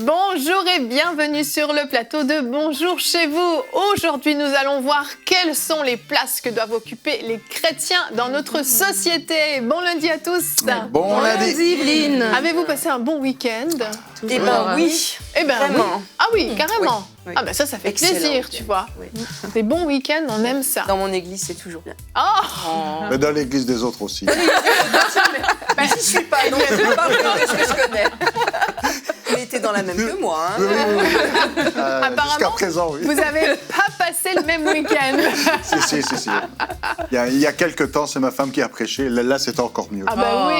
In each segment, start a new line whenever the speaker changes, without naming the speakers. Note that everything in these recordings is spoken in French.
Bonjour et bienvenue sur le plateau de Bonjour chez vous. Aujourd'hui, nous allons voir quelles sont les places que doivent occuper les chrétiens dans notre société. Bon lundi à tous.
Bon lundi,
Evelyne. Avez-vous passé un bon week-end?
Eh ben oui.
Eh ben
Vraiment.
oui. Ah oui, carrément.
Oui.
Ah ben ça fait
Excellent
plaisir,
week-end.
tu vois.
Oui.
Des bons week-ends, on aime ça.
Dans mon église, c'est toujours bien.
Oh,
mais dans l'église des autres aussi.
Mais j'y suis pas, donc je ne peux pas présenter ce que je connais. Mais t'es dans la même que moi. Hein.
Oui.
Apparemment,
Jusqu'à présent, oui.
vous n'avez pas passé le même week-end.
Si. Il y a quelques temps, c'est ma femme qui a prêché. Là, c'était encore mieux.
Ah bah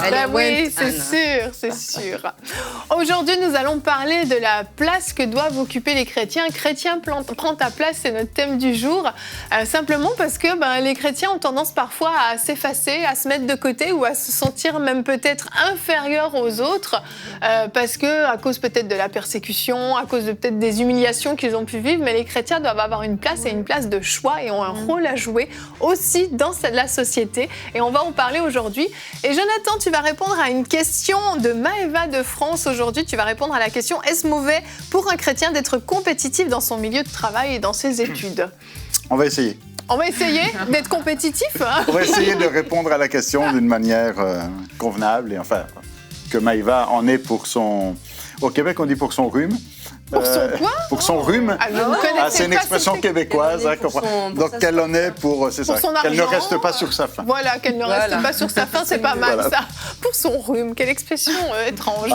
elle
oui,
est
c'est sûr. Aujourd'hui, nous allons parler de la place que doivent occuper les chrétiens. Chrétien, prends ta place, c'est notre thème du jour. Simplement parce que les chrétiens ont tendance parfois à s'effacer, à se mettre de côté ou à se sentir même peut-être inférieurs aux autres parce que à cause peut-être de la persécution, à cause de peut-être des humiliations qu'ils ont pu vivre, mais les chrétiens doivent avoir une place et une place de choix et ont un rôle à jouer aussi dans la société. Et on va en parler aujourd'hui. Et Jonathan, tu vas répondre à une question de Maëva de France aujourd'hui. Tu vas répondre à la question: est-ce mauvais pour un chrétien d'être compétitif dans son milieu de travail et dans ses études?
On va essayer.
On va essayer d'être compétitif.
On va essayer de répondre à la question d'une manière convenable et enfin que Maëva en est pour son... Au Québec, on dit pour son rhume.
Pour son quoi?
Pour son rhume.
Ah, je ne connaissais
C'est une
pas
expression
si
québécoise.
Qu'elle en est pour son- pour
Donc,
sa
qu'elle en est pour... C'est ça.
son
Qu'elle ne
argent.
reste pas sur sa faim.
Voilà, qu'elle ne reste pas sur sa faim, c'est pas mal
Voilà.
ça. Pour son rhume, quelle expression étrange.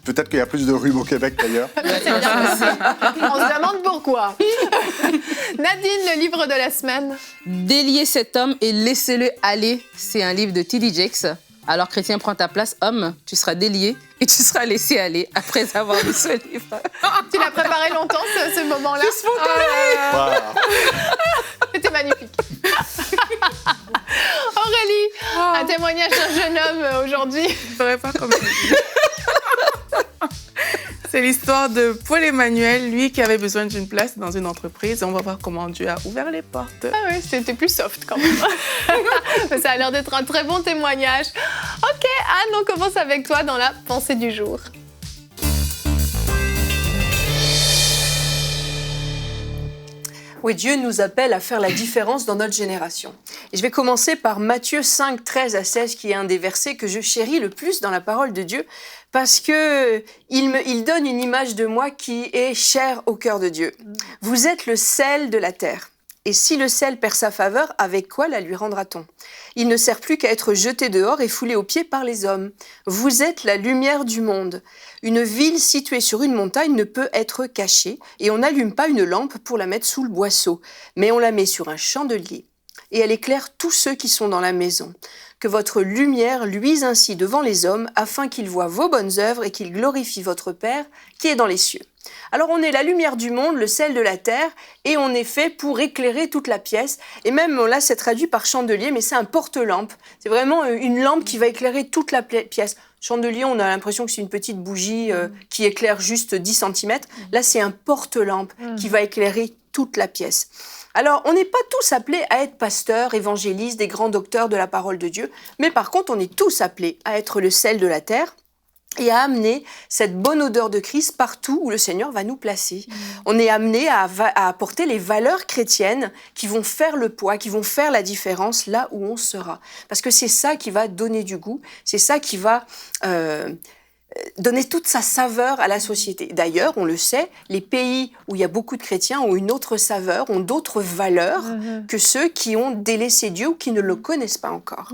Peut-être qu'il y a plus de rhume au Québec d'ailleurs.
On se demande pourquoi. Nadine, le livre de la semaine.
Déliez cet homme et laissez-le aller. C'est un livre de T.D. Jakes. Alors, chrétien, prends ta place. Homme, tu seras délié et tu seras laissé aller après avoir lu ce livre.
Tu l'as préparé longtemps, ce moment-là?
Voilà.
C'était magnifique. Aurélie, un témoignage d'un jeune homme aujourd'hui.
Je ferais pas comme ça. C'est l'histoire de Paul Emmanuel, lui qui avait besoin d'une place dans une entreprise. On va voir comment Dieu a ouvert les portes.
Ah oui, c'était plus soft quand même. Mais ça a l'air d'être un très bon témoignage. Ok, Anne, on commence avec toi dans la pensée du jour.
Oui, Dieu nous appelle à faire la différence dans notre génération. Et je vais commencer par Matthieu 5, 13 à 16, qui est un des versets que je chéris le plus dans la parole de Dieu, parce que il donne une image de moi qui est chère au cœur de Dieu. Vous êtes le sel de la terre. Et si le sel perd sa faveur, avec quoi la lui rendra-t-on? Il ne sert plus qu'à être jeté dehors et foulé aux pieds par les hommes. Vous êtes la lumière du monde. Une ville située sur une montagne ne peut être cachée, et on n'allume pas une lampe pour la mettre sous le boisseau, mais on la met sur un chandelier, et elle éclaire tous ceux qui sont dans la maison. Que votre lumière luise ainsi devant les hommes, afin qu'ils voient vos bonnes œuvres et qu'ils glorifient votre Père qui est dans les cieux. Alors on est la lumière du monde, le sel de la terre, et on est fait pour éclairer toute la pièce. Et même là, c'est traduit par chandelier, mais c'est un porte-lampe. C'est vraiment une lampe qui va éclairer toute la pièce. Chandelier, on a l'impression que c'est une petite bougie qui éclaire juste 10 cm. Là, c'est un porte-lampe qui va éclairer toute la pièce. Alors, on n'est pas tous appelés à être pasteurs, évangélistes, des grands docteurs de la parole de Dieu, mais par contre, on est tous appelés à être le sel de la terre et à amener cette bonne odeur de Christ partout où le Seigneur va nous placer. On est amené à apporter les valeurs chrétiennes qui vont faire le poids, qui vont faire la différence là où on sera. Parce que c'est ça qui va donner du goût, c'est ça qui va donner toute sa saveur à la société. D'ailleurs, on le sait, les pays où il y a beaucoup de chrétiens ont une autre saveur, ont d'autres valeurs que ceux qui ont délaissé Dieu ou qui ne le connaissent pas encore.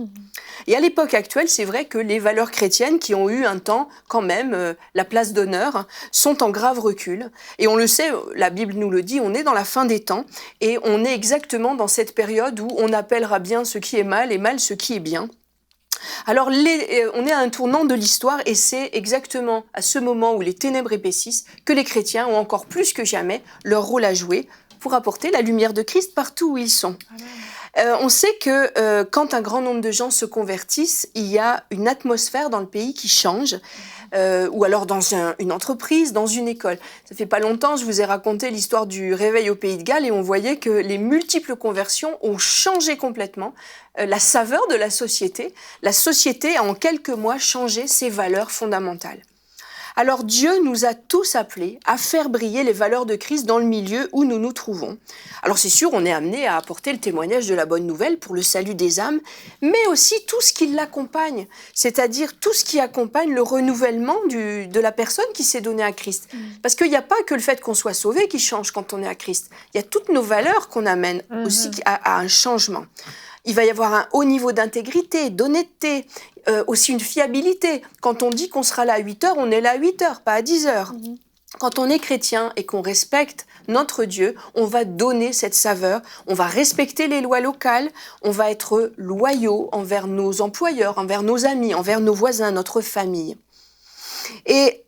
Et à l'époque actuelle, c'est vrai que les valeurs chrétiennes qui ont eu un temps, quand même, la place d'honneur, sont en grave recul. Et on le sait, la Bible nous le dit, on est dans la fin des temps et on est exactement dans cette période où on appellera bien ce qui est mal et mal ce qui est bien. Alors, on est à un tournant de l'histoire et c'est exactement à ce moment où les ténèbres épaississent que les chrétiens ont encore plus que jamais leur rôle à jouer pour apporter la lumière de Christ partout où ils sont. On sait que quand un grand nombre de gens se convertissent, il y a une atmosphère dans le pays qui change. Ou alors dans une entreprise, dans une école. Ça fait pas longtemps, je vous ai raconté l'histoire du réveil au Pays de Galles et on voyait que les multiples conversions ont changé complètement la saveur de la société. La société a en quelques mois changé ses valeurs fondamentales. Alors Dieu nous a tous appelés à faire briller les valeurs de Christ dans le milieu où nous nous trouvons. Alors c'est sûr, on est amené à apporter le témoignage de la bonne nouvelle pour le salut des âmes, mais aussi tout ce qui l'accompagne, c'est-à-dire tout ce qui accompagne le renouvellement de la personne qui s'est donnée à Christ. Parce qu'il n'y a pas que le fait qu'on soit sauvé qui change quand on est à Christ. Il y a toutes nos valeurs qu'on amène aussi à un changement. Il va y avoir un haut niveau d'intégrité, d'honnêteté, aussi une fiabilité. Quand on dit qu'on sera là à 8 heures, on est là à 8 heures, pas à 10 heures. Quand on est chrétien et qu'on respecte notre Dieu, on va donner cette saveur, on va respecter les lois locales, on va être loyaux envers nos employeurs, envers nos amis, envers nos voisins, notre famille. Et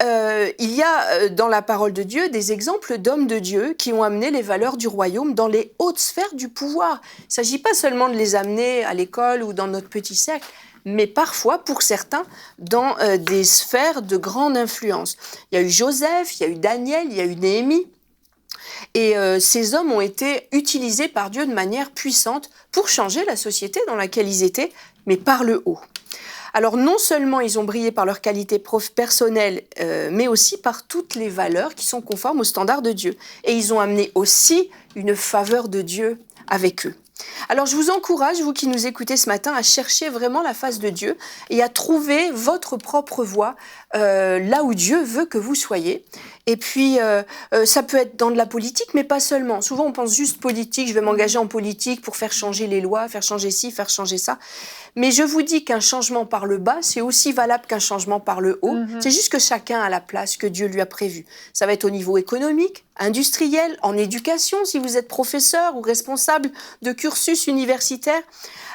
il y a dans la parole de Dieu des exemples d'hommes de Dieu qui ont amené les valeurs du royaume dans les hautes sphères du pouvoir. Il ne s'agit pas seulement de les amener à l'école ou dans notre petit cercle, mais parfois, pour certains, dans des sphères de grande influence. Il y a eu Joseph, il y a eu Daniel, il y a eu Néhémie. Et ces hommes ont été utilisés par Dieu de manière puissante pour changer la société dans laquelle ils étaient, mais par le haut. Alors non seulement ils ont brillé par leur qualité personnelle, mais aussi par toutes les valeurs qui sont conformes aux standards de Dieu. Et ils ont amené aussi une faveur de Dieu avec eux. Alors je vous encourage, vous qui nous écoutez ce matin, à chercher vraiment la face de Dieu et à trouver votre propre voie là où Dieu veut que vous soyez. Et puis, ça peut être dans de la politique, mais pas seulement. Souvent, on pense juste politique, je vais m'engager en politique pour faire changer les lois, faire changer ci, faire changer ça. Mais je vous dis qu'un changement par le bas, c'est aussi valable qu'un changement par le haut. C'est juste que chacun a la place que Dieu lui a prévue. Ça va être au niveau économique, industriel, en éducation, si vous êtes professeur ou responsable de cursus universitaire.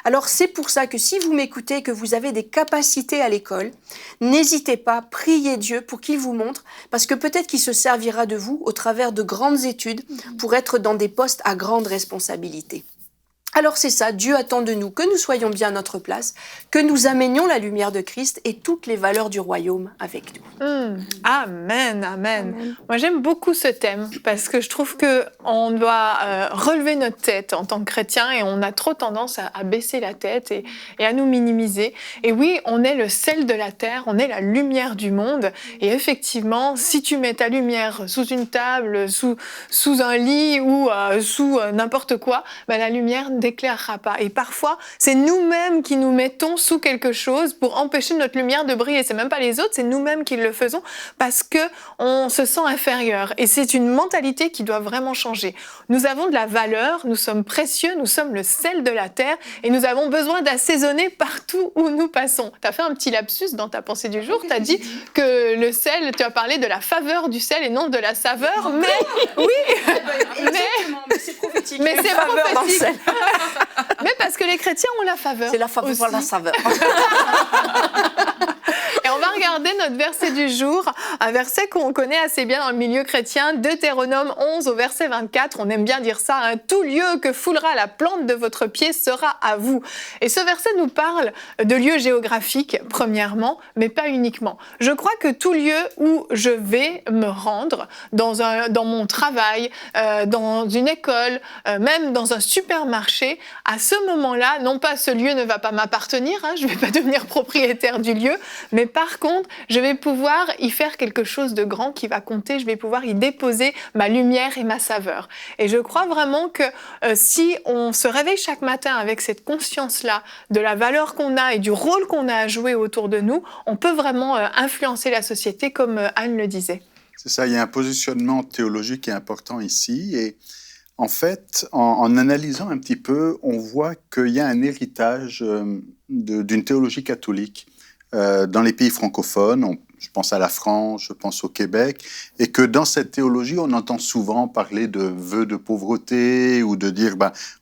Alors c'est pour ça que si vous m'écoutez, que vous avez des capacités à l'école, n'hésitez pas, priez Dieu pour qu'il vous montre, parce que peut-être qu'il se servira de vous au travers de grandes études pour être dans des postes à grande responsabilité. Alors c'est ça, Dieu attend de nous que nous soyons bien à notre place, que nous amenions la lumière de Christ et toutes les valeurs du royaume avec nous.
Amen, amen. Moi j'aime beaucoup ce thème parce que je trouve qu'on doit relever notre tête en tant que chrétien et on a trop tendance à baisser la tête et à nous minimiser. Et oui, on est le sel de la terre, on est la lumière du monde et effectivement, si tu mets ta lumière sous une table, sous un lit ou sous n'importe quoi, ben, la lumière n'éclairera pas. Et parfois, c'est nous-mêmes qui nous mettons sous quelque chose pour empêcher notre lumière de briller. C'est même pas les autres, c'est nous-mêmes qui le faisons parce que on se sent inférieur. Et c'est une mentalité qui doit vraiment changer. Nous avons de la valeur, nous sommes précieux, nous sommes le sel de la terre et nous avons besoin d'assaisonner partout où nous passons. Tu as fait un petit lapsus dans ta pensée du jour, tu as dit que le sel, tu as parlé de la faveur du sel et non de la saveur, mais oui,
mais c'est prophétique.
Mais c'est
faveur dans le
prophétique.
sel.
Mais parce que les chrétiens ont la faveur.
C'est la faveur
aussi.
pour la saveur.
Et on va regarder notre verset du jour, un verset qu'on connaît assez bien dans le milieu chrétien, Deutéronome 11 au verset 24. On aime bien dire ça, hein, « Tout lieu que foulera la plante de votre pied sera à vous ». Et ce verset nous parle de lieux géographiques, premièrement, mais pas uniquement. Je crois que tout lieu où je vais me rendre, dans mon travail, dans une école, même dans un supermarché, à ce moment-là, non pas ce lieu ne va pas m'appartenir, hein, je ne vais pas devenir propriétaire du lieu, mais par contre, je vais pouvoir y faire quelque chose de grand qui va compter, je vais pouvoir y déposer ma lumière et ma saveur. Et je crois vraiment que si on se réveille chaque matin avec cette conscience-là de la valeur qu'on a et du rôle qu'on a à jouer autour de nous, on peut vraiment influencer la société comme Anne le disait.
C'est ça, il y a un positionnement théologique qui est important ici et en fait, en analysant un petit peu, on voit qu'il y a un héritage d'une théologie catholique dans les pays francophones. je pense à la France, je pense au Québec, et que dans cette théologie, on entend souvent parler de vœux de pauvreté ou de dire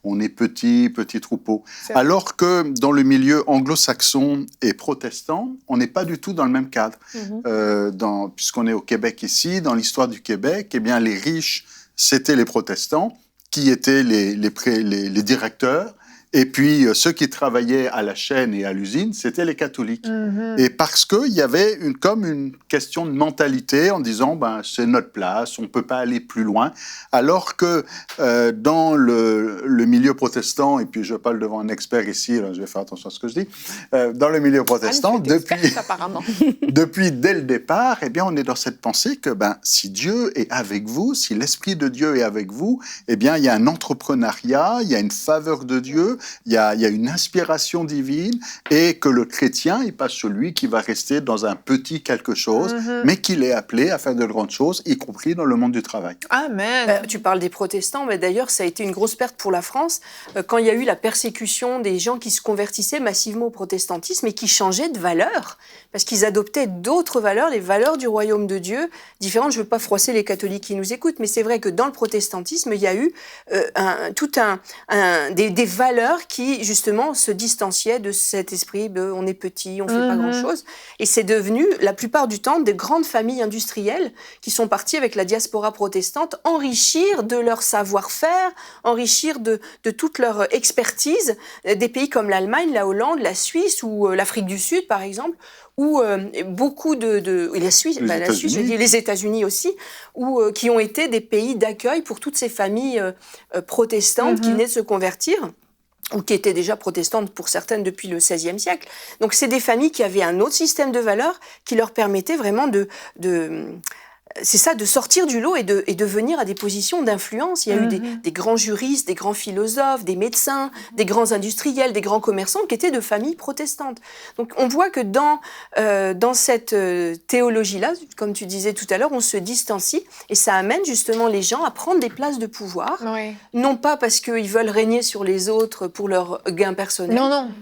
on est petit troupeau. Alors que dans le milieu anglo-saxon et protestant, on n'est pas du tout dans le même cadre. Puisqu'on est au Québec ici, dans l'histoire du Québec, eh bien, les riches, c'était les protestants qui étaient les directeurs. Et puis, ceux qui travaillaient à la chaîne et à l'usine, c'était les catholiques. Et parce qu'il y avait comme une question de mentalité en disant, c'est notre place, on ne peut pas aller plus loin. Alors que dans le milieu protestant, et puis je parle devant un expert ici, là, je vais faire attention à ce que je dis, dans le milieu protestant, depuis dès le départ, eh bien, on est dans cette pensée que si Dieu est avec vous, si l'Esprit de Dieu est avec vous, eh bien, il y a un entrepreneuriat, il y a une faveur de Dieu, il y a une inspiration divine, et que le chrétien n'est pas celui qui va rester dans un petit quelque chose, mais qu'il est appelé à faire de grandes choses, y compris dans le monde du travail.
Amen.
Tu parles des protestants, mais d'ailleurs, ça a été une grosse perte pour la France quand il y a eu la persécution des gens qui se convertissaient massivement au protestantisme et qui changeaient de valeur, parce qu'ils adoptaient d'autres valeurs, les valeurs du royaume de Dieu, différentes. Je ne veux pas froisser les catholiques qui nous écoutent, mais c'est vrai que dans le protestantisme, il y a eu des valeurs qui, justement, se distanciaient de cet esprit de on est petit, on ne fait pas grand-chose. Et c'est devenu, la plupart du temps, de grandes familles industrielles qui sont parties avec la diaspora protestante enrichir de leur savoir-faire, enrichir de toute leur expertise des pays comme l'Allemagne, la Hollande, la Suisse ou l'Afrique du Sud, par exemple, où beaucoup la Suisse, je dis les États-Unis aussi, qui ont été des pays d'accueil pour toutes ces familles protestantes qui venaient de se convertir, ou qui étaient déjà protestantes pour certaines depuis le XVIe siècle. Donc c'est des familles qui avaient un autre système de valeurs qui leur permettait vraiment de sortir du lot et de venir à des positions d'influence. Il y a eu des grands juristes, des grands philosophes, des médecins, des grands industriels, des grands commerçants qui étaient de familles protestantes. Donc on voit que dans cette théologie-là, comme tu disais tout à l'heure, on se distancie et ça amène justement les gens à prendre des places de pouvoir, non pas parce qu'ils veulent régner sur les autres pour leur gain personnel,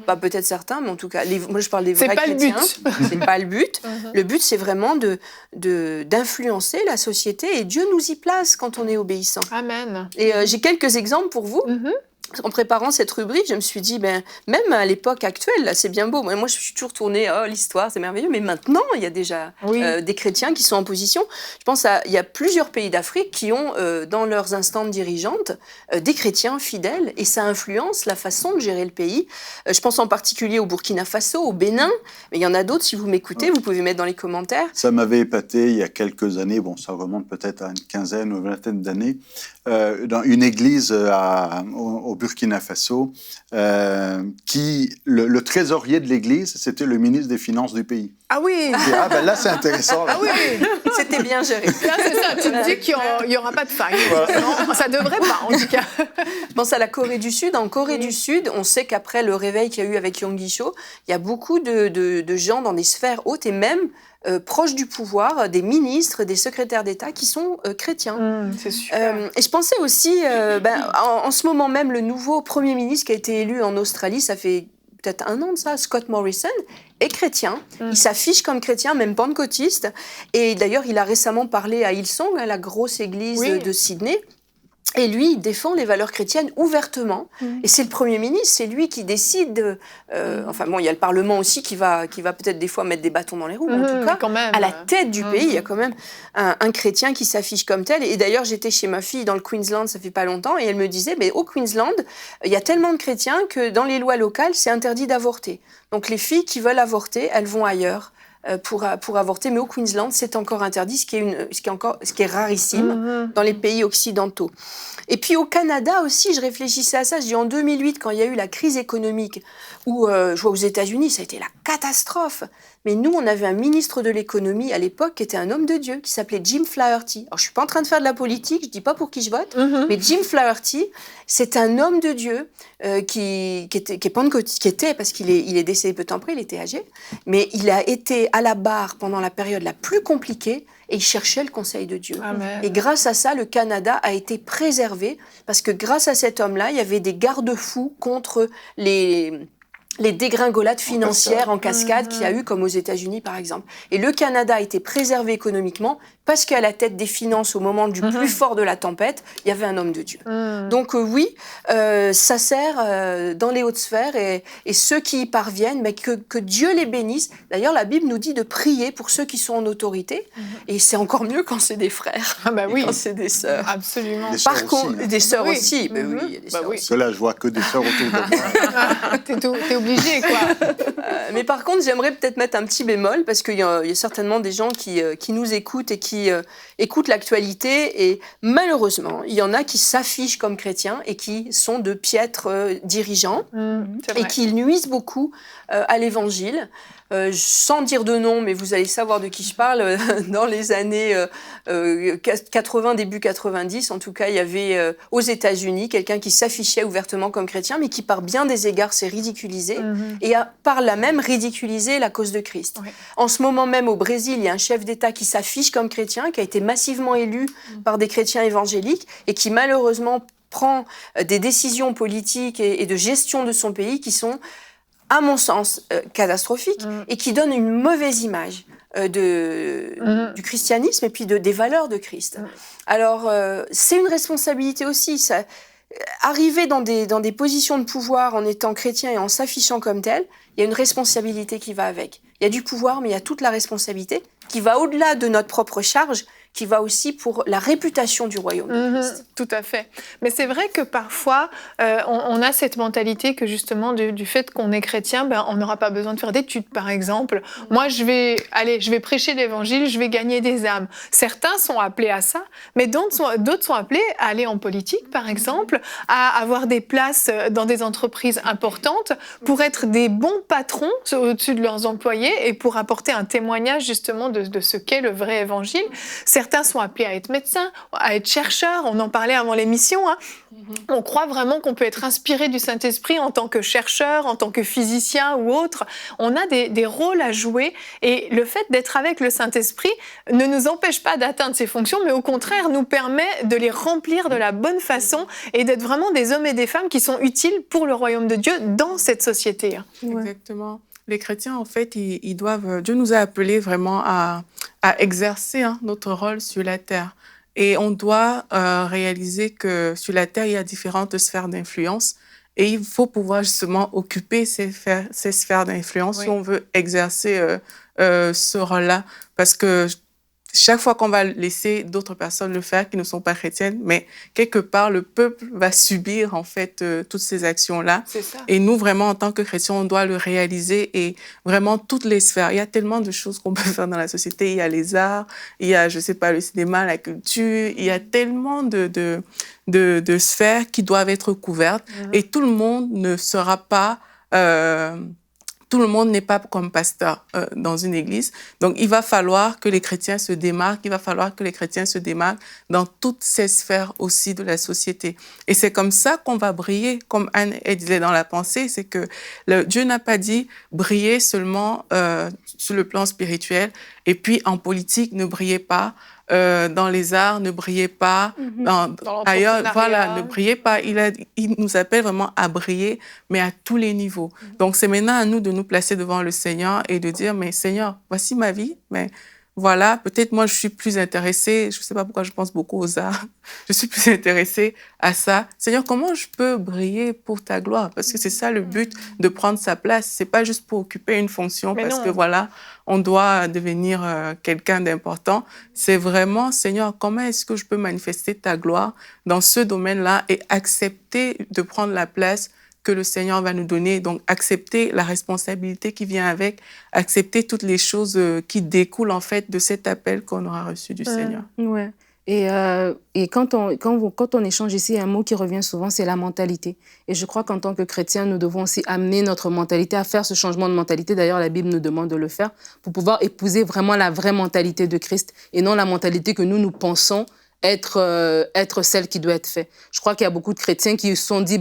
pas peut-être certains, mais en tout cas, moi je parle des vrais chrétiens. C'est pas le but. Le but, c'est vraiment d'influencer la société, et Dieu nous y place quand on est obéissant.
Amen.
Et j'ai quelques exemples pour vous. En préparant cette rubrique, je me suis dit, même à l'époque actuelle, là, c'est bien beau. Moi, je suis toujours tournée, l'histoire, c'est merveilleux. Mais maintenant, il y a déjà des chrétiens qui sont en position. Je pense il y a plusieurs pays d'Afrique qui ont, dans leurs instances dirigeantes, des chrétiens fidèles. Et ça influence la façon de gérer le pays. Je pense en particulier au Burkina Faso, au Bénin. Mais il y en a d'autres, si vous m'écoutez, vous pouvez mettre dans les commentaires.
Ça m'avait épaté il y a quelques années, ça remonte peut-être à une quinzaine ou une vingtaine d'années, dans une église au Burkina Faso, le trésorier de l'église, c'était le ministre des Finances du pays.
Ah oui.
Là, c'est intéressant.
Ah oui.
C'était bien géré.
Là, c'est ça. Tu me dis qu'il n'y aura pas de faille. Non, ça ne devrait pas, en tout cas.
Je pense à la Corée du Sud. En Corée du Sud, on sait qu'après le réveil qu'il y a eu avec Yong Gi-cho, il y a beaucoup de gens dans des sphères hautes et même proches du pouvoir, des ministres, des secrétaires d'État qui sont chrétiens.
C'est super.
Et je pensais aussi, en ce moment même, le nouveau Premier ministre qui a été élu en Australie, ça fait peut-être 1 an de ça, Scott Morrison, est chrétien. Il s'affiche comme chrétien, même pentecôtiste. Et d'ailleurs, il a récemment parlé à Hillsong, la grosse église de Sydney. Et lui, il défend les valeurs chrétiennes ouvertement. Et c'est le Premier ministre, c'est lui qui décide. Il y a le Parlement aussi qui va peut-être des fois mettre des bâtons dans les roues. En tout cas,
quand même.
à la tête du pays, il y a quand même un chrétien qui s'affiche comme tel. Et d'ailleurs, j'étais chez ma fille dans le Queensland, ça fait pas longtemps, et elle me disait, au Queensland, il y a tellement de chrétiens que dans les lois locales, c'est interdit d'avorter. Donc les filles qui veulent avorter, elles vont ailleurs pour avorter, mais au Queensland, c'est encore interdit, ce qui est rarissime dans les pays occidentaux. Et puis au Canada aussi, je réfléchissais à ça, je dis en 2008, quand il y a eu la crise économique, où je vois aux États-Unis, ça a été la catastrophe. Mais nous, on avait un ministre de l'économie à l'époque qui était un homme de Dieu, qui s'appelait Jim Flaherty. Alors, je suis pas en train de faire de la politique, je dis pas pour qui je vote, mais Jim Flaherty, c'est un homme de Dieu qui était, parce qu'il est décédé peu de temps après, il était âgé, mais il a été à la barre pendant la période la plus compliquée, et il cherchait le conseil de Dieu.
Amen.
Et grâce à ça, le Canada a été préservé, parce que grâce à cet homme-là, il y avait des garde-fous contre les les dégringolades financières en cascade qu'il y a eu, comme aux États-Unis par exemple. Et le Canada a été préservé économiquement parce qu'à la tête des finances, au moment du plus fort de la tempête, il y avait un homme de Dieu. Donc oui, ça sert dans les hautes sphères et ceux qui y parviennent, mais que Dieu les bénisse. D'ailleurs, la Bible nous dit de prier pour ceux qui sont en autorité et c'est encore mieux quand c'est des frères,
oui.
quand c'est des sœurs.
Absolument.
Des sœurs aussi, hein.
Des sœurs
Oui.
aussi. Ben oui, il y a des sœurs
oui.
aussi.
Parce que là, je vois que des sœurs autour de moi.
T'es obligé, quoi.
Mais par contre, j'aimerais peut-être mettre un petit bémol parce qu'il y a certainement des gens qui nous écoutent et qui écoutent l'actualité et malheureusement, il y en a qui s'affichent comme chrétiens et qui sont de piètres dirigeants et qui nuisent beaucoup à l'évangile. Sans dire de nom, mais vous allez savoir de qui je parle, dans les années 80, début 90, en tout cas, il y avait aux États-Unis quelqu'un qui s'affichait ouvertement comme chrétien, mais qui par bien des égards s'est ridiculisé et a par là même ridiculisé la cause de Christ. En ce moment même au Brésil, il y a un chef d'État qui s'affiche comme chrétien, qui a été massivement élu par des chrétiens évangéliques et qui malheureusement prend des décisions politiques et de gestion de son pays qui sont à mon sens, catastrophique et qui donne une mauvaise image du christianisme et puis des valeurs de Christ. Alors, c'est une responsabilité aussi. Ça, arriver dans des positions de pouvoir en étant chrétien et en s'affichant comme tel, il y a une responsabilité qui va avec. Il y a du pouvoir, mais il y a toute la responsabilité qui va au-delà de notre propre charge, qui va aussi pour la réputation du royaume de Christ.
Tout à fait. Mais c'est vrai que parfois, on a cette mentalité que justement, du fait qu'on est chrétien, on n'aura pas besoin de faire d'études, par exemple. Moi, je vais prêcher l'évangile, je vais gagner des âmes. Certains sont appelés à ça, mais d'autres sont appelés à aller en politique, par exemple, à avoir des places dans des entreprises importantes pour être des bons patrons au-dessus de leurs employés et pour apporter un témoignage justement de ce qu'est le vrai évangile. Certains sont appelés à être médecins, à être chercheurs. On en parlait avant l'émission. Hein. On croit vraiment qu'on peut être inspiré du Saint-Esprit en tant que chercheur, en tant que physicien ou autre. On a des rôles à jouer et le fait d'être avec le Saint-Esprit ne nous empêche pas d'atteindre ces fonctions, mais au contraire nous permet de les remplir de la bonne façon et d'être vraiment des hommes et des femmes qui sont utiles pour le royaume de Dieu dans cette société.
Exactement. Les chrétiens, en fait, ils doivent... Dieu nous a appelés vraiment à exercer notre rôle sur la terre. Et on doit réaliser que sur la terre, il y a différentes sphères d'influence. Et il faut pouvoir justement occuper ces sphères d'influence si on veut exercer ce rôle-là. Parce que chaque fois qu'on va laisser d'autres personnes le faire qui ne sont pas chrétiennes, mais quelque part, le peuple va subir en fait toutes ces actions-là.
C'est ça.
Et nous, vraiment, en tant que chrétiens, on doit le réaliser et vraiment toutes les sphères. Il y a tellement de choses qu'on peut faire dans la société. Il y a les arts, il y a, je sais pas, le cinéma, la culture. Il y a tellement de sphères qui doivent être couvertes et tout le monde ne sera pas... Tout le monde n'est pas comme pasteur dans une église. Donc, il va falloir que les chrétiens se démarquent. Il va falloir que les chrétiens se démarquent dans toutes ces sphères aussi de la société. Et c'est comme ça qu'on va briller. Comme Anne disait dans la pensée, c'est que Dieu n'a pas dit briller seulement sur le plan spirituel. Et puis, en politique, ne brillez pas. Dans les arts, ne brillez pas. Ailleurs, voilà, ne brillez pas. Il nous appelle vraiment à briller, mais à tous les niveaux. Donc, c'est maintenant à nous de nous placer devant le Seigneur et de dire, mais Seigneur, voici ma vie, mais voilà, peut-être moi, je suis plus intéressée, je ne sais pas pourquoi je pense beaucoup aux arts, je suis plus intéressée à ça. Seigneur, comment je peux briller pour ta gloire? Parce que c'est ça le but de prendre sa place. Ce n'est pas juste pour occuper une fonction, mais parce que voilà, on doit devenir quelqu'un d'important. C'est vraiment, Seigneur, comment est-ce que je peux manifester ta gloire dans ce domaine-là et accepter de prendre la place que le Seigneur va nous donner. Donc, accepter la responsabilité qui vient avec, accepter toutes les choses qui découlent en fait de cet appel qu'on aura reçu du Seigneur.
Ouais. Et quand on échange ici, un mot qui revient souvent, c'est la mentalité. Et je crois qu'en tant que chrétiens, nous devons aussi amener notre mentalité à faire ce changement de mentalité. D'ailleurs, la Bible nous demande de le faire pour pouvoir épouser vraiment la vraie mentalité de Christ et non la mentalité que nous pensons être celle qui doit être faite. Je crois qu'il y a beaucoup de chrétiens qui se sont dit,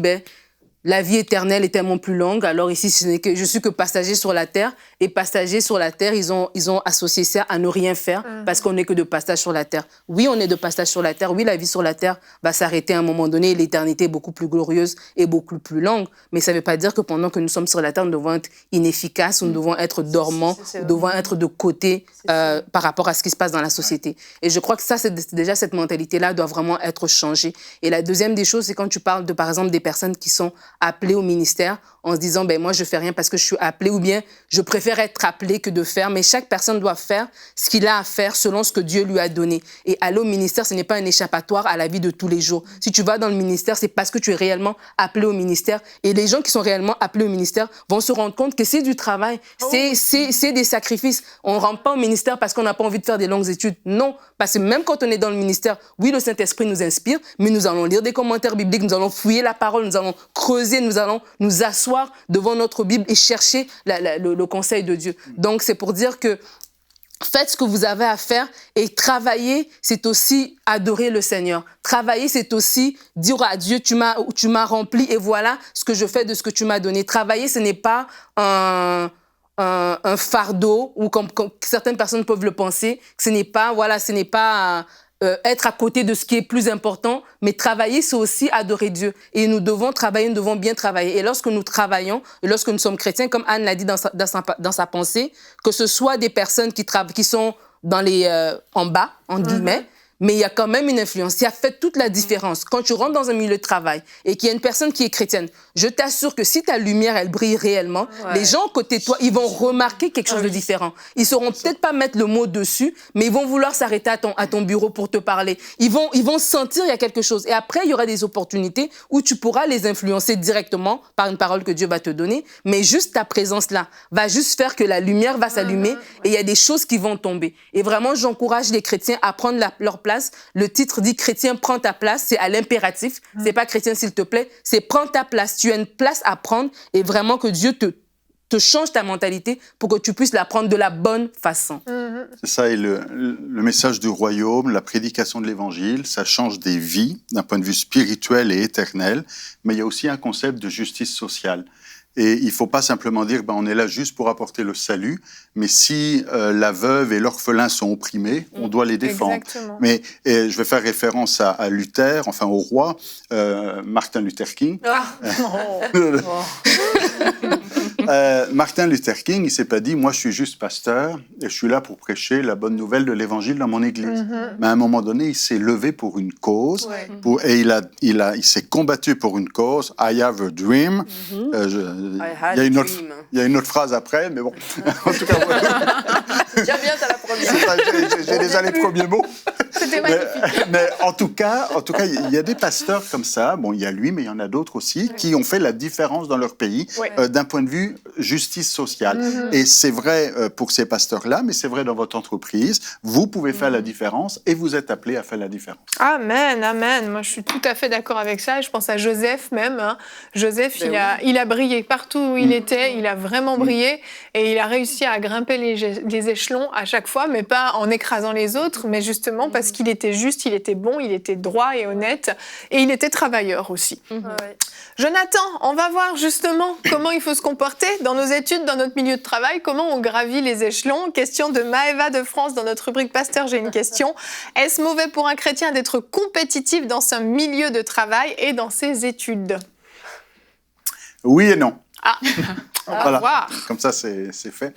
la vie éternelle est tellement plus longue. Alors ici, ce n'est que je suis que passager sur la terre. Et passager sur la terre, ils ont associé ça à ne rien faire parce qu'on n'est que de passage sur la terre. Oui, on est de passage sur la terre. Oui, la vie sur la terre va s'arrêter à un moment donné. L'éternité est beaucoup plus glorieuse et beaucoup plus longue. Mais ça ne veut pas dire que pendant que nous sommes sur la terre, nous devons être inefficaces ou nous devons être dormants, nous devons être de côté par rapport à ce qui se passe dans la société. Et je crois que ça, c'est déjà cette mentalité-là doit vraiment être changée. Et la deuxième des choses, c'est quand tu parles de, par exemple, des personnes qui sont appelées au ministère en se disant, ben moi, je fais rien parce que je suis appelée, ou bien je préfère être appelée que de faire. Mais chaque personne doit faire ce qu'il a à faire selon ce que Dieu lui a donné. Et aller au ministère, ce n'est pas un échappatoire à la vie de tous les jours. Si tu vas dans le ministère, c'est parce que tu es réellement appelé au ministère. Et les gens qui sont réellement appelés au ministère vont se rendre compte que c'est du travail, c'est des sacrifices. On ne rentre pas au ministère parce qu'on n'a pas envie de faire des longues études. Non, parce que même quand on est dans le ministère, oui, le Saint-Esprit nous inspire, mais nous allons lire des commentaires bibliques, nous allons fouiller la parole, nous allons creuser, nous allons nous asseoir devant notre Bible et chercher le conseil de Dieu. Donc, c'est pour dire que faites ce que vous avez à faire et travailler, c'est aussi adorer le Seigneur. Travailler, c'est aussi dire à Dieu, tu m'as rempli et voilà ce que je fais de ce que tu m'as donné. Travailler, ce n'est pas un fardeau ou comme certaines personnes peuvent le penser. Ce n'est pas être à côté de ce qui est plus important, mais travailler, c'est aussi adorer Dieu. Et nous devons travailler, nous devons bien travailler. Et lorsque nous travaillons, et lorsque nous sommes chrétiens, comme Anne l'a dit dans sa pensée, que ce soit des personnes qui sont en bas, entre guillemets, mais il y a quand même une influence. Ça fait toute la différence. Quand tu rentres dans un milieu de travail et qu'il y a une personne qui est chrétienne, je t'assure que si ta lumière, elle brille réellement, les gens à côté de toi, ils vont remarquer quelque chose de différent. Ils sauront peut-être pas mettre le mot dessus, mais ils vont vouloir s'arrêter à ton bureau pour te parler. Ils vont sentir il y a quelque chose. Et après, il y aura des opportunités où tu pourras les influencer directement par une parole que Dieu va te donner, mais juste ta présence là va juste faire que la lumière va s'allumer et il y a des choses qui vont tomber. Et vraiment, j'encourage les chrétiens à prendre leur place. Le titre dit « Chrétien, prends ta place », c'est à l'impératif. C'est pas « Chrétien, s'il te plaît », c'est « Prends ta place ». Tu as une place à prendre et vraiment que Dieu te change ta mentalité pour que tu puisses la prendre de la bonne façon.
C'est ça, et le message du royaume, la prédication de l'évangile, ça change des vies d'un point de vue spirituel et éternel, mais il y a aussi un concept de justice sociale. Et il ne faut pas simplement dire on est là juste pour apporter le salut, mais si la veuve et l'orphelin sont opprimés, on doit les défendre.
Exactement.
Mais je vais faire référence à Luther, enfin au roi, Martin Luther King. Martin Luther King, il ne s'est pas dit, moi je suis juste pasteur et je suis là pour prêcher la bonne nouvelle de l'évangile dans mon église. Mais à un moment donné, il s'est levé pour une cause et il s'est combattu pour une cause. I have a dream. Il y a une autre phrase après, mais bon. En tout cas,
Tiens bien, t'as la première.
J'ai déjà les premiers mots.
C'était magnifique.
Mais en tout cas, il y a des pasteurs comme ça. Bon, il y a lui, mais il y en a d'autres aussi qui ont fait la différence dans leur pays d'un point de vue justice sociale. Et c'est vrai pour ces pasteurs-là, mais c'est vrai dans votre entreprise. Vous pouvez faire la différence et vous êtes appelés à faire la différence.
Amen, amen. Moi, je suis tout à fait d'accord avec ça. Je pense à Joseph même. Hein. Joseph, il a brillé partout où il était. Il a vraiment brillé et il a réussi à grimper les échelons à chaque fois, mais pas en écrasant les autres, mais justement parce qu'il était juste, il était bon, il était droit et honnête et il était travailleur aussi. Jonathan, on va voir justement comment il faut se comporter dans nos études, dans notre milieu de travail, comment on gravit les échelons. Question de Maëva de France dans notre rubrique Pasteur, j'ai une question. Est-ce mauvais pour un chrétien d'être compétitif dans son milieu de travail et dans ses études?
Oui et non.
On va voir.
Comme ça, c'est fait.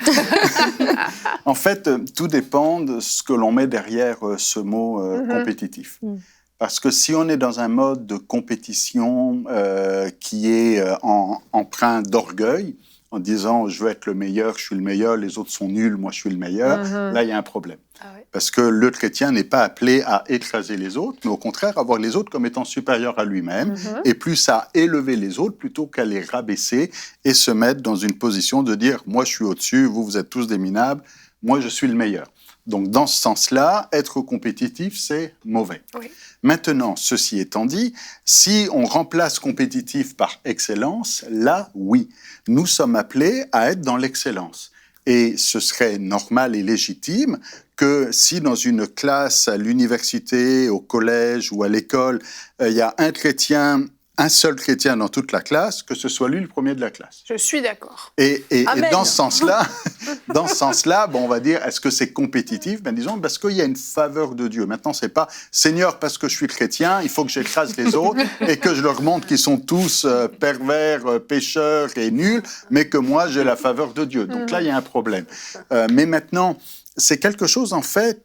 En fait, tout dépend de ce que l'on met derrière ce mot compétitif. Parce que si on est dans un mode de compétition qui est empreint d'orgueil, en disant « je veux être le meilleur, je suis le meilleur, les autres sont nuls, moi je suis le meilleur », là il y a un problème. Parce que le chrétien n'est pas appelé à écraser les autres, mais au contraire à voir les autres comme étant supérieurs à lui-même, et plus à élever les autres plutôt qu'à les rabaisser et se mettre dans une position de dire « moi je suis au-dessus, vous êtes tous des minables, moi je suis le meilleur ». Donc dans ce sens-là, être compétitif, c'est mauvais. Maintenant, ceci étant dit, si on remplace compétitif par excellence, là, oui, nous sommes appelés à être dans l'excellence. Et ce serait normal et légitime que si dans une classe à l'université, au collège ou à l'école, il y a un chrétien un seul chrétien dans toute la classe, que ce soit lui le premier de la classe.
Je suis d'accord.
Et dans ce sens-là, bon, on va dire, est-ce que c'est compétitif? Ben disons, parce qu'il y a une faveur de Dieu. Maintenant, c'est pas Seigneur, parce que je suis chrétien, il faut que j'écrase les autres et que je leur montre qu'ils sont tous pervers, pécheurs et nuls, mais que moi, j'ai la faveur de Dieu. Donc là, il y a un problème. Mais maintenant, c'est quelque chose, en fait,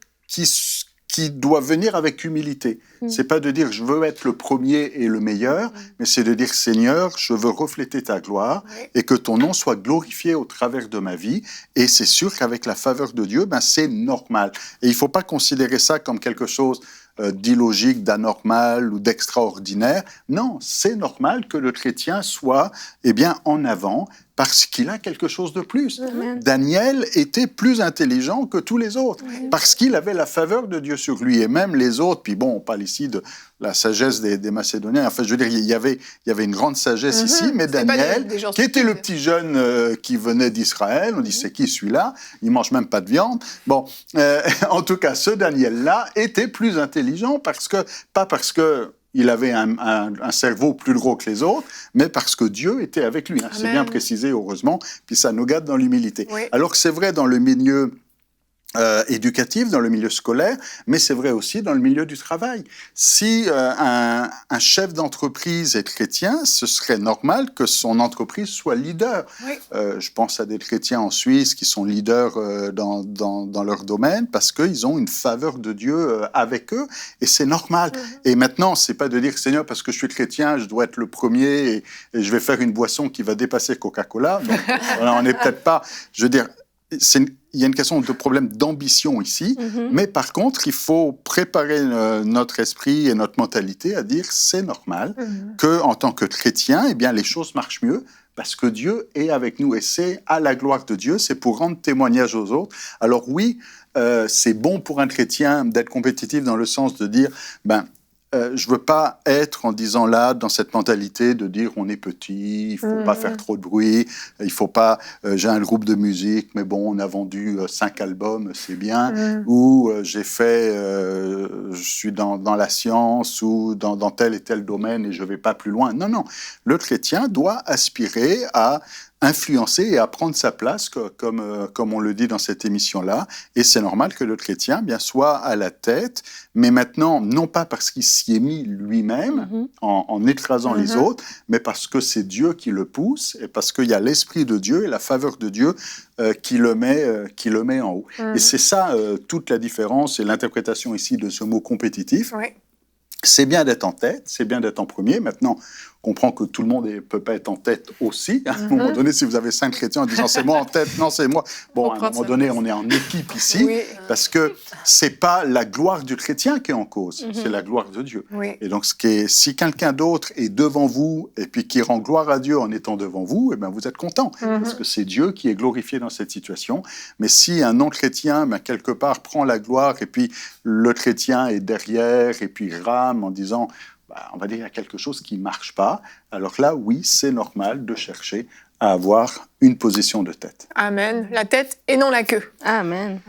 qui doit venir avec humilité. C'est pas de dire je veux être le premier et le meilleur, mais c'est de dire Seigneur, je veux refléter ta gloire et que ton nom soit glorifié au travers de ma vie. Et c'est sûr qu'avec la faveur de Dieu, ben c'est normal. Et il faut pas considérer ça comme quelque chose d'illogique, d'anormal ou d'extraordinaire. Non, c'est normal que le chrétien soit en avant parce qu'il a quelque chose de plus. Daniel était plus intelligent que tous les autres parce qu'il avait la faveur de Dieu sur lui. Et même les autres, puis bon, on parle ici de la sagesse des Macédoniens. Enfin, je veux dire, il y avait une grande sagesse ici, mais Daniel, qui était le petit jeune qui venait d'Israël, on dit, c'est qui celui-là? Il mange même pas de viande. Bon, en tout cas, ce Daniel-là était plus intelligent pas parce que il avait un cerveau plus gros que les autres, mais parce que Dieu était avec lui. Hein. C'est bien précisé, heureusement, puis ça nous garde dans l'humilité. Oui. Alors que c'est vrai dans le milieu éducatif, dans le milieu scolaire, mais c'est vrai aussi dans le milieu du travail. Si un chef d'entreprise est chrétien, ce serait normal que son entreprise soit leader. Oui. Je pense à des chrétiens en Suisse qui sont leaders dans leur domaine parce qu'ils ont une faveur de Dieu avec eux, et c'est normal. Et maintenant, c'est pas de dire Seigneur, parce que je suis chrétien, je dois être le premier et je vais faire une boisson qui va dépasser Coca-Cola. Donc, on n'est peut-être pas... Je veux dire, il y a une question de problème d'ambition ici, mais par contre, il faut préparer notre esprit et notre mentalité à dire c'est normal qu'en tant que chrétien, eh bien, les choses marchent mieux parce que Dieu est avec nous et c'est à la gloire de Dieu, c'est pour rendre témoignage aux autres. Alors oui, c'est bon pour un chrétien d'être compétitif dans le sens de dire, je veux pas être en disant là, dans cette mentalité de dire on est petit, il faut pas faire trop de bruit, il faut pas, j'ai un groupe de musique, mais bon, on a vendu 5 albums, c'est bien, ou j'ai fait, je suis dans la science ou dans tel et tel domaine et je vais pas plus loin. Non, non, le chrétien doit aspirer à influencer et à prendre sa place, comme on le dit dans cette émission-là. Et c'est normal que le chrétien soit à la tête, mais maintenant, non pas parce qu'il s'y est mis lui-même, en écrasant les autres, mais parce que c'est Dieu qui le pousse, et parce qu'il y a l'Esprit de Dieu et la faveur de Dieu qui le met en haut. Et c'est ça, toute la différence et l'interprétation ici de ce mot compétitif. Oui. C'est bien d'être en tête, c'est bien d'être en premier. Maintenant, on comprend que tout le monde ne peut pas être en tête aussi. À un moment donné, si vous avez 5 chrétiens en disant « c'est moi en tête, non, c'est moi ». Bon, à un moment donné, on est en équipe ici, parce que ce n'est pas la gloire du chrétien qui est en cause, c'est la gloire de Dieu. Oui. Et donc, si quelqu'un d'autre est devant vous et puis qui rend gloire à Dieu en étant devant vous, eh bien, vous êtes content, parce que c'est Dieu qui est glorifié dans cette situation. Mais si un non-chrétien, quelque part, prend la gloire et puis le chrétien est derrière et puis rame en disant... on va dire qu'il y a quelque chose qui ne marche pas. Alors là, oui, c'est normal de chercher à avoir une position de tête.
Amen. La tête et non la queue.
Amen.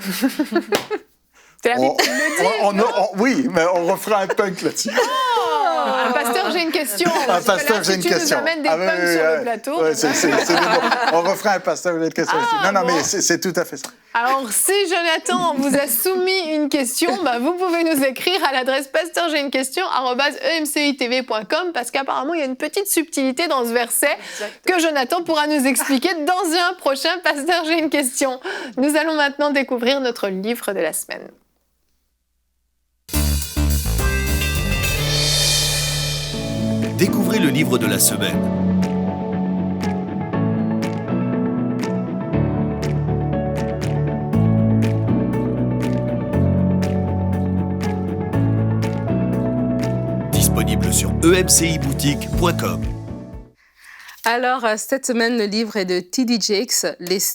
C'est la Bible qui le dit.
Oui, mais on refera un punk là-dessus.
Un pasteur, j'ai une question.
Un pasteur, j'ai une question.
Tu nous amènes des punks sur le plateau.
Ouais, c'est bon. On refera un pasteur, j'ai une question. Non, mais c'est tout à fait ça.
Alors, si Jonathan vous a soumis une question, vous pouvez nous écrire à l'adresse pasteur-j'ai-une-question@emcitv.com parce qu'apparemment, il y a une petite subtilité dans ce verset que Jonathan pourra nous expliquer dans un prochain Pasteur, j'ai une question. Nous allons maintenant découvrir notre livre de la semaine.
Découvrez le livre de la semaine. Disponible sur emciboutique.com.
Alors, cette semaine, le livre est de T.D. Jakes,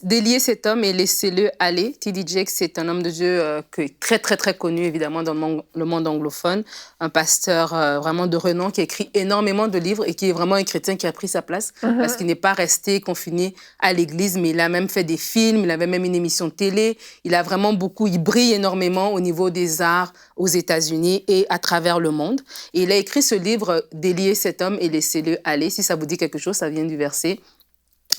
Délier cet homme et laissez-le aller. T.D. Jakes, c'est un homme de Dieu qui est très, très, très connu, évidemment, dans le monde anglophone. Un pasteur vraiment de renom qui a écrit énormément de livres et qui est vraiment un chrétien qui a pris sa place parce qu'il n'est pas resté confiné à l'église, mais il a même fait des films, il avait même une émission de télé. Il brille énormément au niveau des arts aux États-Unis et à travers le monde. Et il a écrit ce livre, Délier cet homme et laissez-le aller. Si ça vous dit quelque chose, ça vient du verset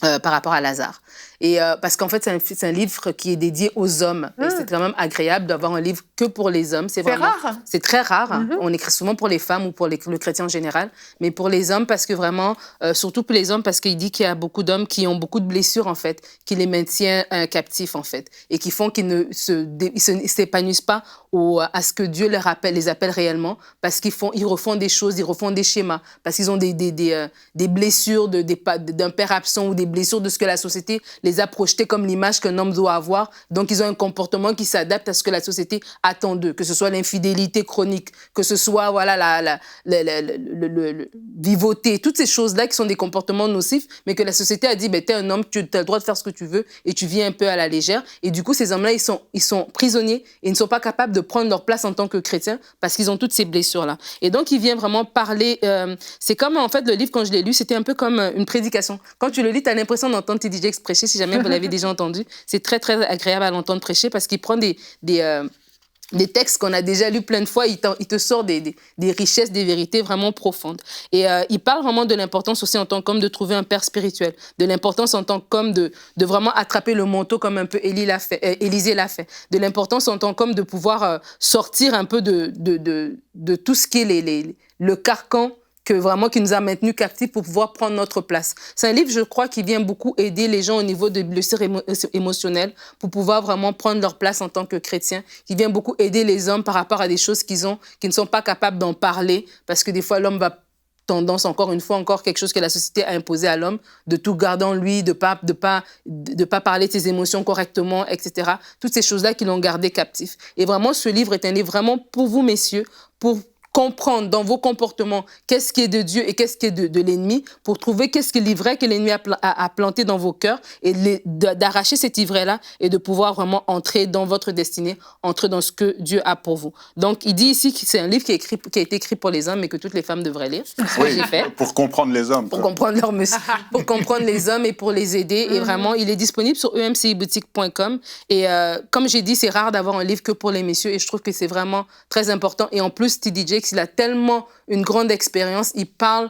par rapport à Lazare. Et parce qu'en fait, c'est un livre qui est dédié aux hommes. Et c'est quand même agréable d'avoir un livre que pour les hommes. C'est
rare.
C'est très rare. On écrit souvent pour les femmes ou pour le chrétien en général. Mais pour les hommes, parce que vraiment, surtout pour les hommes, parce qu'il dit qu'il y a beaucoup d'hommes qui ont beaucoup de blessures, en fait, qui les maintiennent captifs, en fait. Et qui font qu'ils ne s'épanouissent pas à ce que Dieu les appelle réellement. Parce ils refont des choses, ils refont des schémas. Parce qu'ils ont des blessures d'un père absent ou des blessures de ce que la société les a projetés comme l'image qu'un homme doit avoir. Donc, ils ont un comportement qui s'adapte à ce que la société attend d'eux, que ce soit l'infidélité chronique, que ce soit la vivoter, toutes ces choses-là qui sont des comportements nocifs, mais que la société a dit, t'es un homme, tu as le droit de faire ce que tu veux et tu vis un peu à la légère. Et du coup, ces hommes-là, ils sont prisonniers et ils ne sont pas capables de prendre leur place en tant que chrétiens parce qu'ils ont toutes ces blessures-là. Et donc, il vient vraiment parler... c'est comme, en fait, le livre, quand je l'ai lu, c'était un peu comme une prédication. Quand tu le lis, tu as l'impression d'entendre T.D. Jakes prêcher, si jamais vous l'avez déjà entendu. C'est très, très agréable à l'entendre prêcher parce qu'il prend des textes qu'on a déjà lus plein de fois. Il te sort des richesses, des vérités vraiment profondes. Et il parle vraiment de l'importance aussi en tant qu'homme de trouver un père spirituel, de l'importance en tant qu'homme de vraiment attraper le manteau comme un peu Élisée l'a fait, de l'importance en tant qu'homme de pouvoir sortir un peu de tout ce qui est le carcan qui nous a maintenus captifs pour pouvoir prendre notre place. C'est un livre, je crois, qui vient beaucoup aider les gens au niveau de blessures émotionnelles pour pouvoir vraiment prendre leur place en tant que chrétiens, qui vient beaucoup aider les hommes par rapport à des choses qui ne sont pas capables d'en parler, parce que des fois, l'homme va tendance, encore quelque chose que la société a imposé à l'homme, de tout garder en lui, de pas parler de ses émotions correctement, etc. Toutes ces choses-là qui l'ont gardé captif. Et vraiment, ce livre est un livre vraiment pour vous, messieurs, pour comprendre dans vos comportements qu'est-ce qui est de Dieu et qu'est-ce qui est de l'ennemi, pour trouver qu'est-ce qui est l'ivraie que l'ennemi a planté dans vos cœurs et d'arracher cet ivraie-là et de pouvoir vraiment entrer dans votre destinée, entrer dans ce que Dieu a pour vous. Donc, il dit ici que c'est un livre qui a été écrit pour les hommes et que toutes les femmes devraient lire. C'est ce que j'ai fait.
Pour comprendre les hommes.
Pour comprendre pour comprendre les hommes et pour les aider. Et vraiment, il est disponible sur emciboutique.com. Et comme j'ai dit, c'est rare d'avoir un livre que pour les messieurs et je trouve que c'est vraiment très important. Et en plus, T.D. Jakes, il a tellement une grande expérience. Il parle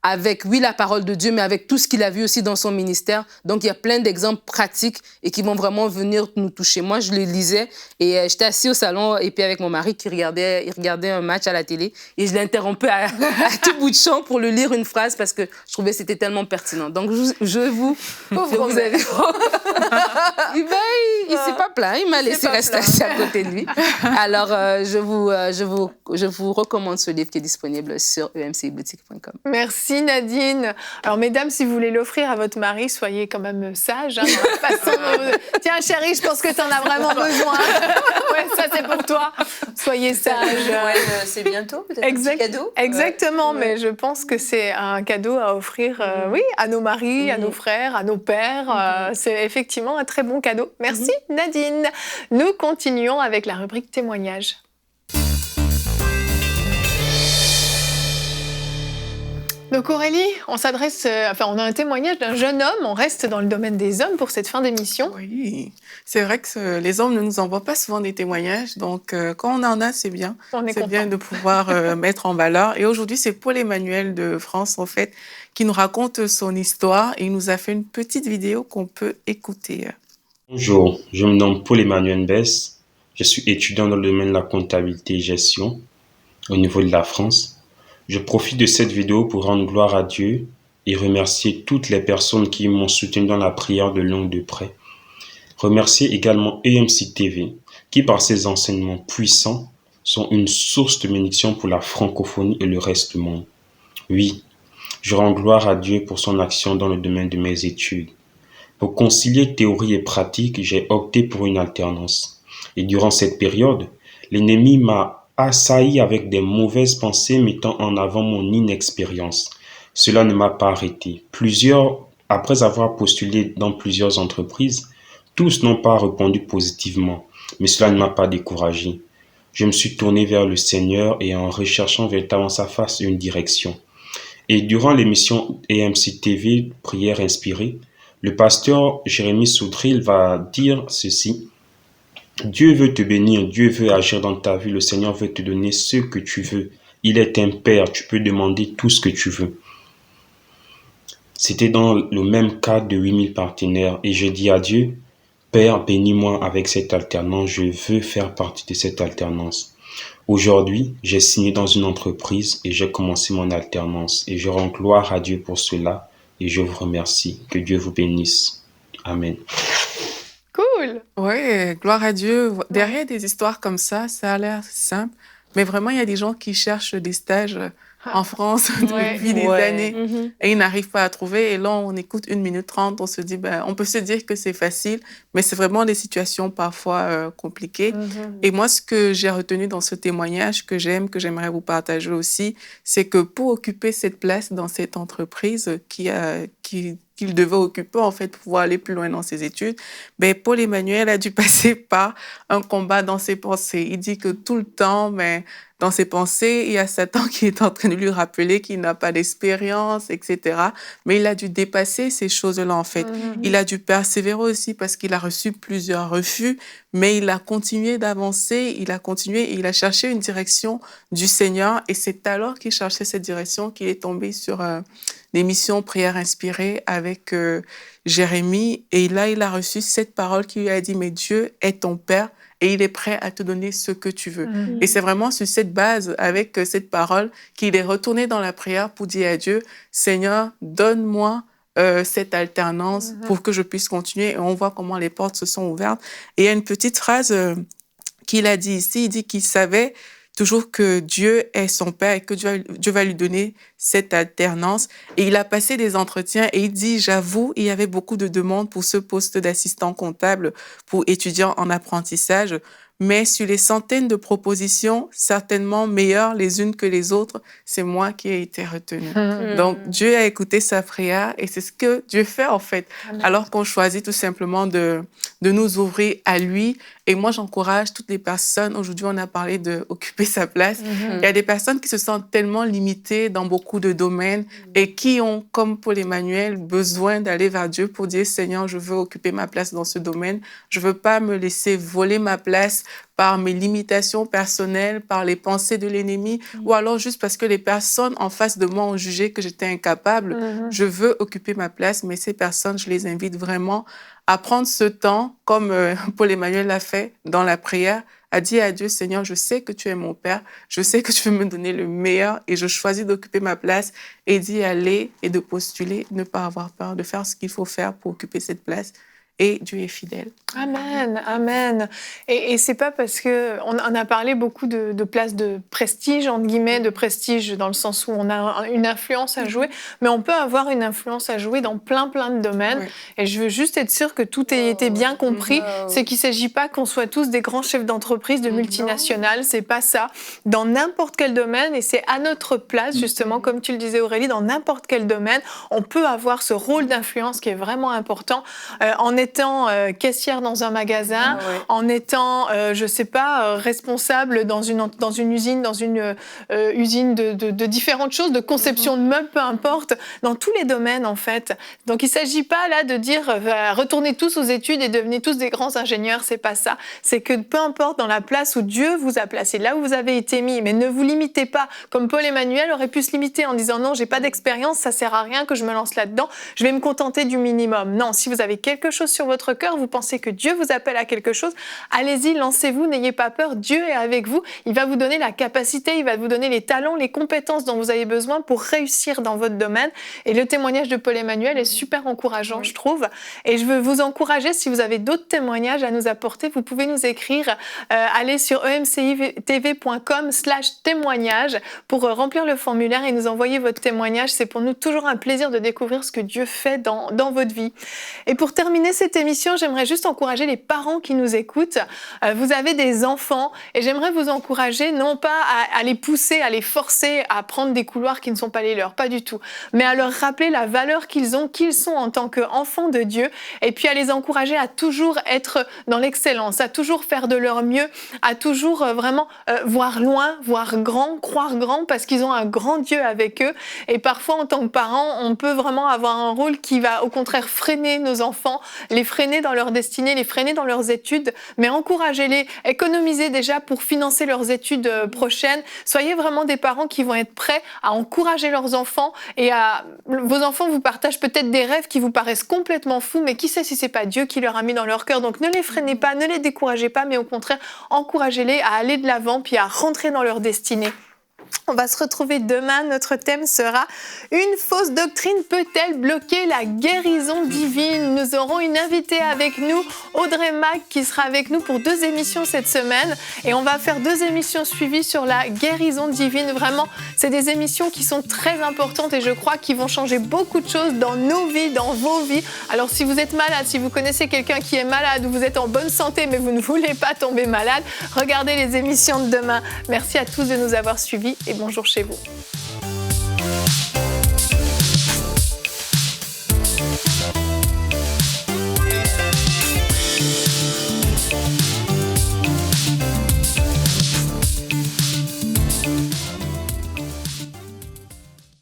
avec, oui, la parole de Dieu, mais avec tout ce qu'il a vu aussi dans son ministère. Donc, il y a plein d'exemples pratiques et qui vont vraiment venir nous toucher. Moi, je le lisais et j'étais assis au salon et puis avec mon mari qui regardait un match à la télé et je l'interrompais à tout bout de champ pour le lire une phrase parce que je trouvais que c'était tellement pertinent. Donc, vous avez... il s'est pas plaint, il m'a laissé rester assis à côté de lui. Alors, je vous recommande ce livre qui est disponible sur emcboutique.com.
Merci Nadine. Alors mesdames, si vous voulez l'offrir à votre mari, soyez quand même sages. Hein, Tiens chérie, je pense que tu en as vraiment besoin. Ouais, ça c'est pour toi. Soyez sages.
C'est bientôt peut-être un petit cadeau.
Exactement, ouais. Mais je pense que c'est un cadeau à offrir oui, à nos maris, à nos frères, à nos pères. C'est effectivement un très bon cadeau. Merci Nadine. Nous continuons avec la rubrique témoignages. Donc Aurélie, on a un témoignage d'un jeune homme, on reste dans le domaine des hommes pour cette fin d'émission.
Oui, c'est vrai que les hommes ne nous envoient pas souvent des témoignages, donc quand on en a, c'est bien. C'est bien de pouvoir mettre en valeur. Et aujourd'hui, c'est Paul-Emmanuel de France, en fait, qui nous raconte son histoire et il nous a fait une petite vidéo qu'on peut écouter.
Bonjour, je me nomme Paul-Emmanuel Mbès. Je suis étudiant dans le domaine de la comptabilité et gestion au niveau de la France. Je profite de cette vidéo pour rendre gloire à Dieu et remercier toutes les personnes qui m'ont soutenu dans la prière de longue de près. Remercier également EMC TV qui, par ses enseignements puissants, sont une source de bénédiction pour la francophonie et le reste du monde. Oui, je rends gloire à Dieu pour son action dans le domaine de mes études. Pour concilier théorie et pratique, j'ai opté pour une alternance. Et durant cette période, l'ennemi m'a assailli avec des mauvaises pensées mettant en avant mon inexpérience. Cela ne m'a pas arrêté. Après avoir postulé dans plusieurs entreprises, tous n'ont pas répondu positivement, mais cela ne m'a pas découragé. Je me suis tourné vers le Seigneur et en recherchant véritablement sa face et une direction. Et durant l'émission AMC TV, Prière inspirée, le pasteur Jérémy Soudril va dire ceci. Dieu veut te bénir, Dieu veut agir dans ta vie, le Seigneur veut te donner ce que tu veux. Il est un père, tu peux demander tout ce que tu veux. C'était dans le même cadre de 8000 partenaires et je dis à Dieu, Père, bénis-moi avec cette alternance, je veux faire partie de cette alternance. Aujourd'hui, j'ai signé dans une entreprise et j'ai commencé mon alternance et je rends gloire à Dieu pour cela et je vous remercie. Que Dieu vous bénisse. Amen.
Cool.
Ouais, gloire à Dieu. Derrière des histoires comme ça a l'air simple, mais vraiment, il y a des gens qui cherchent des stages en France depuis des années et ils n'arrivent pas à trouver. Et là, on écoute 1 minute 30, on se dit, on peut se dire que c'est facile, mais c'est vraiment des situations parfois compliquées. Et moi, ce que j'ai retenu dans ce témoignage que j'aimerais vous partager aussi, c'est que pour occuper cette place dans cette entreprise qu'il devait occuper, en fait, pour pouvoir aller plus loin dans ses études, Paul Emmanuel a dû passer par un combat dans ses pensées. Il dit que tout le temps, dans ses pensées, il y a Satan qui est en train de lui rappeler qu'il n'a pas d'expérience, etc. Mais il a dû dépasser ces choses-là, en fait. Il a dû persévérer aussi parce qu'il a reçu plusieurs refus, mais il a continué d'avancer, il a continué et il a cherché une direction du Seigneur. Et c'est alors qu'il cherchait cette direction qu'il est tombé sur l'émission Prière inspirée avec Jérémy. Et là, il a reçu cette parole qui lui a dit, mais Dieu est ton Père et il est prêt à te donner ce que tu veux. Et c'est vraiment sur cette base, avec cette parole, qu'il est retourné dans la prière pour dire à Dieu, Seigneur, donne-moi cette alternance pour que je puisse continuer. Et on voit comment les portes se sont ouvertes. Et il y a une petite phrase qu'il a dit ici, il dit qu'il savait toujours que Dieu est son Père et que Dieu va lui donner cette alternance. Et il a passé des entretiens et il dit, j'avoue, il y avait beaucoup de demandes pour ce poste d'assistant comptable pour étudiants en apprentissage. Mais sur les centaines de propositions, certainement meilleures les unes que les autres, c'est moi qui ai été retenue. Donc, Dieu a écouté sa prière et c'est ce que Dieu fait en fait. Alors qu'on choisit tout simplement de nous ouvrir à lui. Et moi, j'encourage toutes les personnes. Aujourd'hui, on a parlé d'occuper sa place. Il y a des personnes qui se sentent tellement limitées dans beaucoup de domaines et qui ont, comme Paul Emmanuel, besoin d'aller vers Dieu pour dire, Seigneur, je veux occuper ma place dans ce domaine. Je veux pas me laisser voler ma place par mes limitations personnelles, par les pensées de l'ennemi, ou alors juste parce que les personnes en face de moi ont jugé que j'étais incapable. Je veux occuper ma place, mais ces personnes, je les invite vraiment à prendre ce temps, comme Paul Emmanuel l'a fait dans la prière, à dire à Dieu, Seigneur, je sais que tu es mon Père, je sais que tu veux me donner le meilleur et je choisis d'occuper ma place et d'y aller et de postuler, ne pas avoir peur, de faire ce qu'il faut faire pour occuper cette place. Et Dieu est fidèle.
Amen, amen. Et c'est pas parce que on a parlé beaucoup de places de prestige, entre guillemets, de prestige dans le sens où on a une influence à jouer, mais on peut avoir une influence à jouer dans plein de domaines. Oui. Et je veux juste être sûre que tout ait été bien compris. C'est qu'il s'agit pas qu'on soit tous des grands chefs d'entreprise, de multinationales. C'est pas ça. Dans n'importe quel domaine, et c'est à notre place justement, comme tu le disais Aurélie, dans n'importe quel domaine, on peut avoir ce rôle d'influence qui est vraiment important. En étant caissière dans un magasin, en étant, je sais pas, responsable dans une usine, usine de différentes choses, de conception de meubles, peu importe, dans tous les domaines en fait. Donc il s'agit pas là de dire retournez tous aux études et devenez tous des grands ingénieurs, c'est pas ça. C'est que peu importe dans la place où Dieu vous a placé, là où vous avez été mis, mais ne vous limitez pas, comme Paul Emmanuel aurait pu se limiter en disant non, j'ai pas d'expérience, ça sert à rien que je me lance là-dedans, je vais me contenter du minimum. Non, si vous avez quelque chose sur votre cœur, vous pensez que Dieu vous appelle à quelque chose, allez-y, lancez-vous, n'ayez pas peur, Dieu est avec vous, il va vous donner la capacité, il va vous donner les talents, les compétences dont vous avez besoin pour réussir dans votre domaine. Et le témoignage de Paul Emmanuel est super encourageant, je trouve. Et je veux vous encourager, si vous avez d'autres témoignages à nous apporter, vous pouvez nous écrire, allez sur emcitv.com/témoignage pour remplir le formulaire et nous envoyer votre témoignage. C'est pour nous toujours un plaisir de découvrir ce que Dieu fait dans votre vie. Et pour terminer cette émission, j'aimerais juste encourager les parents qui nous écoutent. Vous avez des enfants et j'aimerais vous encourager non pas à les pousser, à les forcer à prendre des couloirs qui ne sont pas les leurs, pas du tout, mais à leur rappeler la valeur qu'ils ont, qu'ils sont en tant qu'enfants de Dieu, et puis à les encourager à toujours être dans l'excellence, à toujours faire de leur mieux, à toujours vraiment voir loin, voir grand, croire grand, parce qu'ils ont un grand Dieu avec eux. Et parfois, en tant que parents, on peut vraiment avoir un rôle qui va au contraire freiner nos enfants, les freiner dans leur destinée, les freiner dans leurs études, mais encouragez-les, économisez déjà pour financer leurs études prochaines. Soyez vraiment des parents qui vont être prêts à encourager leurs enfants, et vos enfants vous partagent peut-être des rêves qui vous paraissent complètement fous, mais qui sait si c'est pas Dieu qui leur a mis dans leur cœur. Donc ne les freinez pas, ne les découragez pas, mais au contraire, encouragez-les à aller de l'avant puis à rentrer dans leur destinée. On va se retrouver demain. Notre thème sera « Une fausse doctrine peut-elle bloquer la guérison divine ?» Nous aurons une invitée avec nous, Audrey Mac, qui sera avec nous pour 2 émissions cette semaine. Et on va faire 2 émissions suivies sur la guérison divine. Vraiment, c'est des émissions qui sont très importantes et je crois qu'ils vont changer beaucoup de choses dans nos vies, dans vos vies. Alors si vous êtes malade, si vous connaissez quelqu'un qui est malade ou vous êtes en bonne santé mais vous ne voulez pas tomber malade, regardez les émissions de demain. Merci à tous de nous avoir suivis et bonjour chez vous.